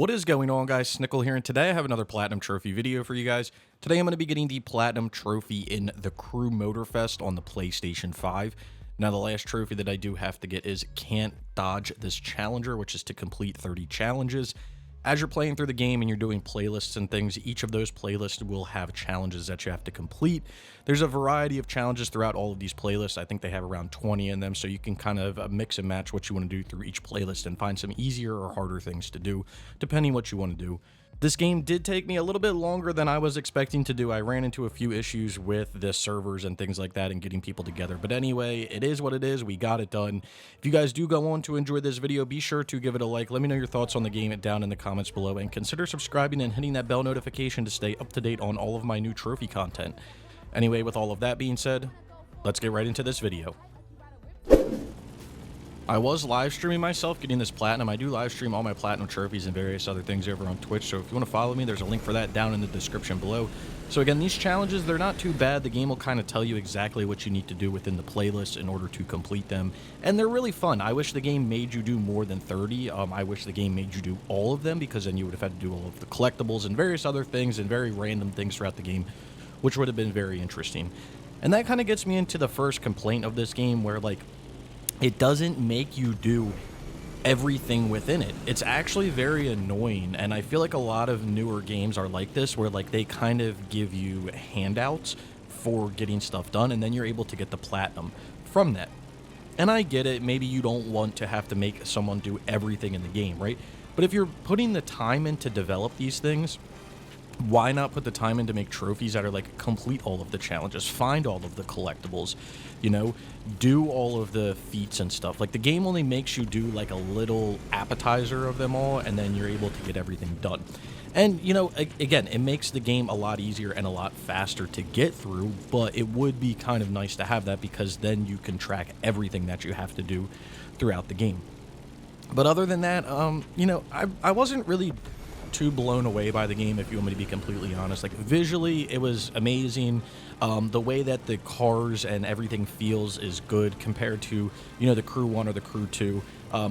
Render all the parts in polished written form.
What is going on, guys? Snickel here, and today I have another Platinum Trophy video for you guys. Today I'm going to be getting the Platinum Trophy in the Crew Motorfest on the PlayStation 5. Now, the last trophy that I do have to get is Can't Dodge This Challenger, which is to complete 30 challenges. As you're playing through the game and you're doing playlists and things, each of those playlists will have challenges that you have to complete. There's a variety of challenges throughout all of these playlists. I think they have around 20 in them, so you can kind of mix and match what you want to do through each playlist and find some easier or harder things to do, depending what you want to do. This game did take me a little bit longer than I was expecting to do. I ran into a few issues with the servers and things like that and getting people together. But anyway, it is what it is. We got it done. If you guys do go on to enjoy this video, be sure to give it a like. Let me know your thoughts on the game down in the comments below. And consider subscribing and hitting that bell notification to stay up to date on all of my new trophy content. Anyway, with all of that being said, let's get right into this video. I was live streaming myself getting this platinum. I do live stream all my platinum trophies and various other things over on Twitch, so if you want to follow me, there's a link for that down in the description below. So again, these challenges, they're not too bad. The game will kind of tell you exactly what you need to do within the playlist in order to complete them, and they're really fun. I wish the game made you do more than 30. I wish the game made you do all of them, because then you would have had to do all of the collectibles and various other things and very random things throughout the game, which would have been very interesting. And that kind of gets me into the first complaint of this game, where like, it doesn't make you do everything within it. It's actually very annoying, and I feel like a lot of newer games are like this, where like they kind of give you handouts for getting stuff done, and then you're able to get the platinum from that. And I get it, maybe you don't want to have to make someone do everything in the game, right? But if you're putting the time in to develop these things, why not put the time in to make trophies that are like complete all of the challenges, find all of the collectibles, you know, do all of the feats and stuff. Like, the game only makes you do like a little appetizer of them all, and then you're able to get everything done. And, you know, again, it makes the game a lot easier and a lot faster to get through, but it would be kind of nice to have that, because then you can track everything that you have to do throughout the game. But other than that, you know, I wasn't really too blown away by the game, if you want me to be completely honest. Like, visually, it was amazing. The way that the cars and everything feels is good compared to, you know, the Crew 1 or the Crew 2.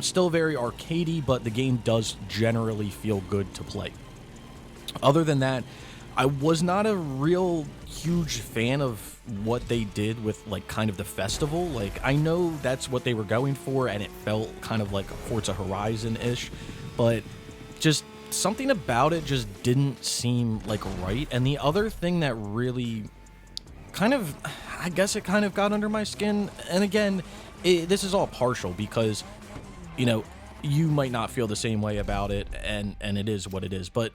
Still very arcadey, but the game does generally feel good to play. Other than that, I was not a real huge fan of what they did with, like, kind of the festival. Like, I know that's what they were going for, and it felt kind of like Forza Horizon-ish, but just something about it just didn't seem like right. And the other thing that really kind of, I guess it kind of got under my skin, and again, this is all partial, because, you know, you might not feel the same way about it, and it is what it is, but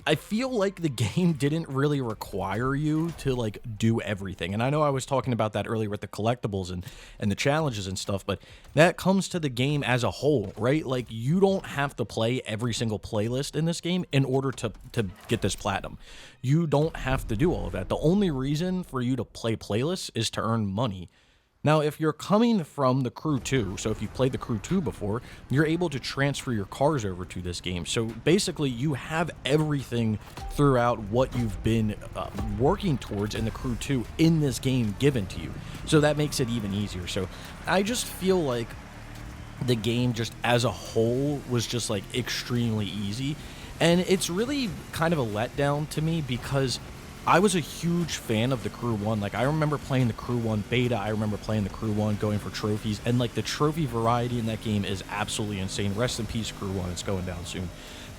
I feel like the game didn't really require you to, like, do everything. And I know I was talking about that earlier with the collectibles and the challenges and stuff, but that comes to the game as a whole, right? Like, you don't have to play every single playlist in this game in order to get this platinum. You don't have to do all of that. The only reason for you to play playlists is to earn money. Now, if you're coming from the Crew 2, so if you've played the Crew 2 before, you're able to transfer your cars over to this game. So basically, you have everything throughout what you've been working towards in the Crew 2 in this game given to you. So that makes it even easier. So I just feel like the game just as a whole was just like extremely easy. And it's really kind of a letdown to me, because I was a huge fan of the Crew 1. Like, I remember playing the Crew 1 beta. I remember playing the Crew 1 going for trophies. And, like, the trophy variety in that game is absolutely insane. Rest in peace, Crew 1. It's going down soon.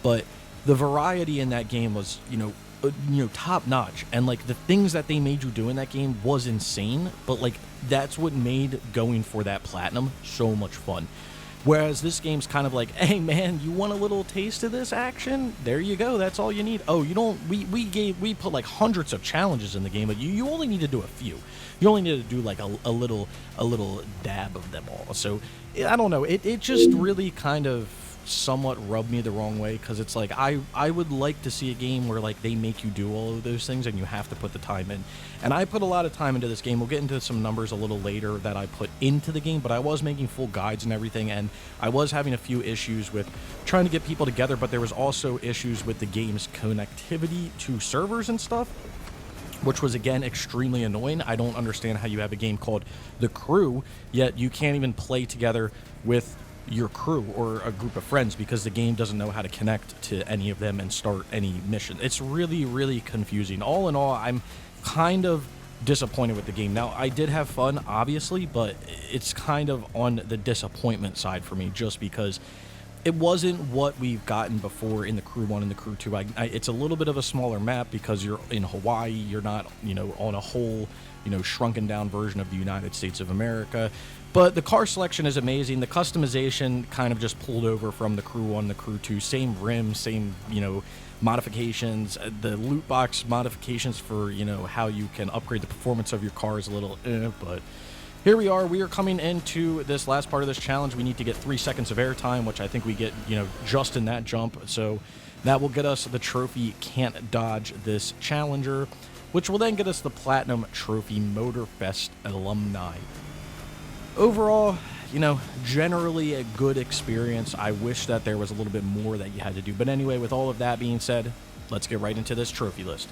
But the variety in that game was, you know, top-notch. And, like, the things that they made you do in that game was insane. But, like, that's what made going for that platinum so much fun. Whereas this game's kind of like, hey man, you want a little taste of this action? There you go, that's all you need. Oh, you don't, we put like hundreds of challenges in the game, but you only need to do a few. You only need to do like a little dab of them all. So, I don't know, it just really kind of somewhat rubbed me the wrong way, because it's like, I would like to see a game where like they make you do all of those things and you have to put the time in. And I put a lot of time into this game. We'll get into some numbers a little later that I put into the game, but I was making full guides and everything, and I was having a few issues with trying to get people together, but there was also issues with the game's connectivity to servers and stuff, which was, again, extremely annoying. I don't understand how you have a game called The Crew, yet you can't even play together with your crew or a group of friends because the game doesn't know how to connect to any of them and start any mission. It's really, really confusing. All in all, I'm kind of disappointed with the game. Now, I did have fun, obviously, but it's kind of on the disappointment side for me just because it wasn't what we've gotten before in the Crew 1 and the Crew 2. It's a little bit of a smaller map because you're in Hawaii. You're not, on a whole, shrunken down version of the United States of America. But the car selection is amazing. The customization kind of just pulled over from the Crew 1, the Crew 2. Same rims, same, modifications. The loot box modifications for, how you can upgrade the performance of your car is a little but here we are. We are coming into this last part of this challenge. We need to get 3 seconds of airtime, which I think we get, just in that jump. So that will get us the trophy Can't Dodge This Challenger, which will then get us the Platinum Trophy Motorfest Alumni. Overall, generally a good experience. I wish that there was a little bit more that you had to do. But anyway, with all of that being said, let's get right into this trophy list.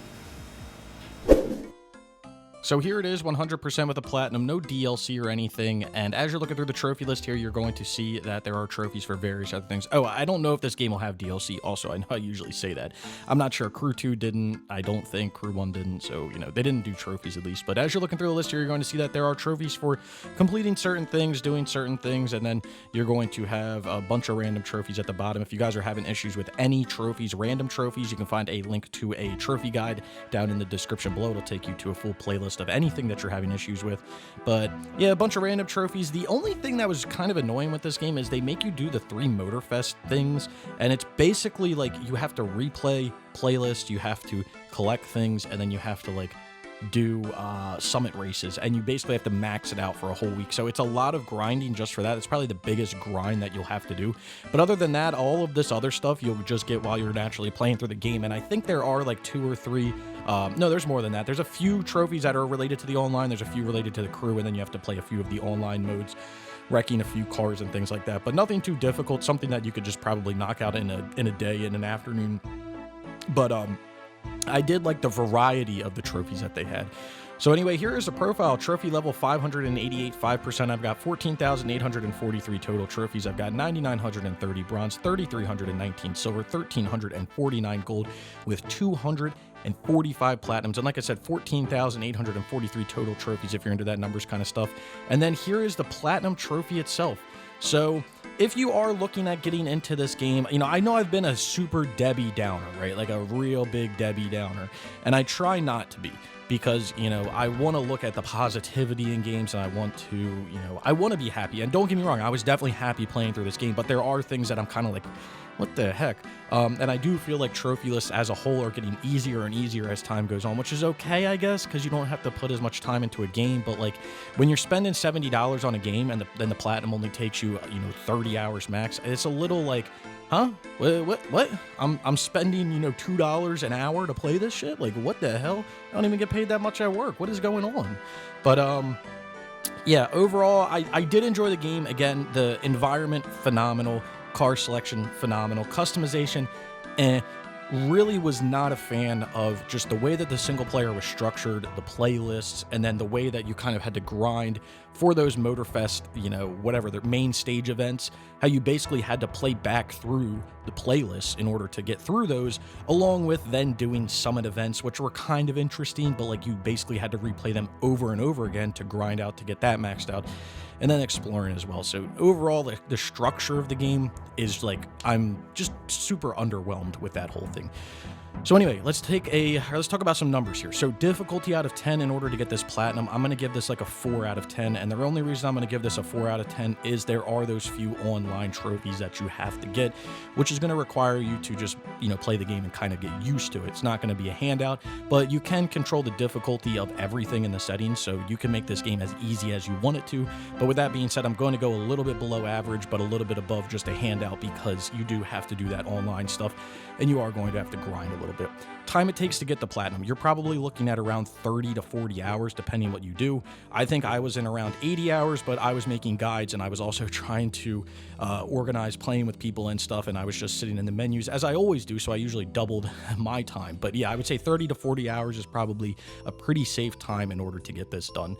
So here it is, 100% with a platinum, no DLC or anything. And as you're looking through the trophy list here, you're going to see that there are trophies for various other things. Oh, I don't know if this game will have DLC also. I know I usually say that. I'm not sure. Crew 2 didn't. I don't think Crew 1 didn't. So, they didn't do trophies at least. But as you're looking through the list here, you're going to see that there are trophies for completing certain things, doing certain things. And then you're going to have a bunch of random trophies at the bottom. If you guys are having issues with any trophies, random trophies, you can find a link to a trophy guide down in the description below. It'll take you to a full playlist of anything that you're having issues with. But yeah, a bunch of random trophies. The only thing that was kind of annoying with this game is they make you do the 3 Motorfest things, and it's basically like you have to replay playlists, you have to collect things, and then you have to do summit races, and you basically have to max it out for a whole week. So it's a lot of grinding just for that. It's probably the biggest grind that you'll have to do. But other than that, all of this other stuff you'll just get while you're naturally playing through the game. And I think there are 2 or 3 no, there's more than that. There's a few trophies that are related to the online, there's a few related to the crew, and then you have to play a few of the online modes, wrecking a few cars and things like that. But nothing too difficult, something that you could just probably knock out in a day, in an afternoon. But I did like the variety of the trophies that they had. So anyway, here is a profile. Trophy level 588, 5%. I've got 14,843 total trophies. I've got 9,930 bronze, 3,319 silver, 1,349 gold, with 245 platinums. And like I said, 14,843 total trophies if you're into that numbers kind of stuff. And then here is the platinum trophy itself. So if you are looking at getting into this game, I know I've been a super Debbie Downer, right? Like a real big Debbie Downer. And I try not to be because, I want to look at the positivity in games, and I want to, I want to be happy. And don't get me wrong, I was definitely happy playing through this game, but there are things that I'm kind of like, what the heck? And I do feel like trophy lists as a whole are getting easier and easier as time goes on, which is okay, I guess, because you don't have to put as much time into a game. But when you're spending $70 on a game and then the platinum only takes you, 30 hours max, it's a little like, huh? What? I'm spending, $2 an hour to play this shit? Like, what the hell? I don't even get paid that much at work. What is going on? But, yeah, overall, I did enjoy the game. Again, the environment, phenomenal. Car selection, phenomenal. Customization, really was not a fan of just the way that the single player was structured, the playlists, and then the way that you kind of had to grind for those Motorfest, whatever, their main stage events, how you basically had to play back through the playlists in order to get through those, along with then doing summit events, which were kind of interesting, but you basically had to replay them over and over again to grind out to get that maxed out, and then exploring as well. So overall, the structure of the game is I'm just super underwhelmed with that whole thing. So anyway, let's talk about some numbers here. So difficulty out of 10 in order to get this platinum, I'm going to give this a 4 out of 10. And the only reason I'm going to give this a 4 out of 10 is there are those few online trophies that you have to get, which is going to require you to just, play the game and kind of get used to it. It's not going to be a handout, but you can control the difficulty of everything in the settings. So you can make this game as easy as you want it to. But with that being said, I'm going to go a little bit below average, but a little bit above just a handout, because you do have to do that online stuff and you are going to have to grind a little bit. Time it takes to get the platinum, you're probably looking at around 30 to 40 hours depending what you do. I think I was in around 80 hours, but I was making guides and I was also trying to organize playing with people and stuff, and I was just sitting in the menus as I always do, so I usually doubled my time. But yeah, I would say 30 to 40 hours is probably a pretty safe time in order to get this done.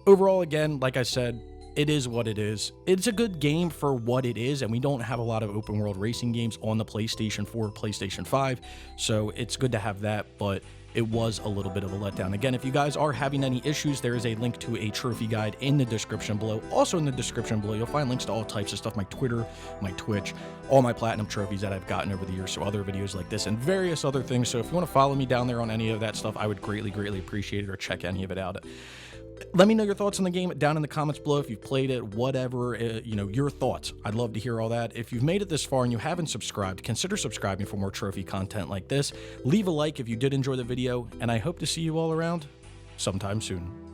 Overall, again, like I said, it is what it is. It's a good game for what it is, and we don't have a lot of open world racing games on the PlayStation 4, PlayStation 5, so it's good to have that, but it was a little bit of a letdown. Again, if you guys are having any issues, there is a link to a trophy guide in the description below. Also in the description below, you'll find links to all types of stuff, my Twitter, my Twitch, all my platinum trophies that I've gotten over the years, so other videos like this and various other things. So if you want to follow me down there on any of that stuff, I would greatly, greatly appreciate it, or check any of it out. Let me know your thoughts on the game down in the comments below. If you've played it, whatever, you know, your thoughts. I'd love to hear all that. If you've made it this far and you haven't subscribed, consider subscribing for more trophy content like this. Leave a like if you did enjoy the video, and I hope to see you all around sometime soon.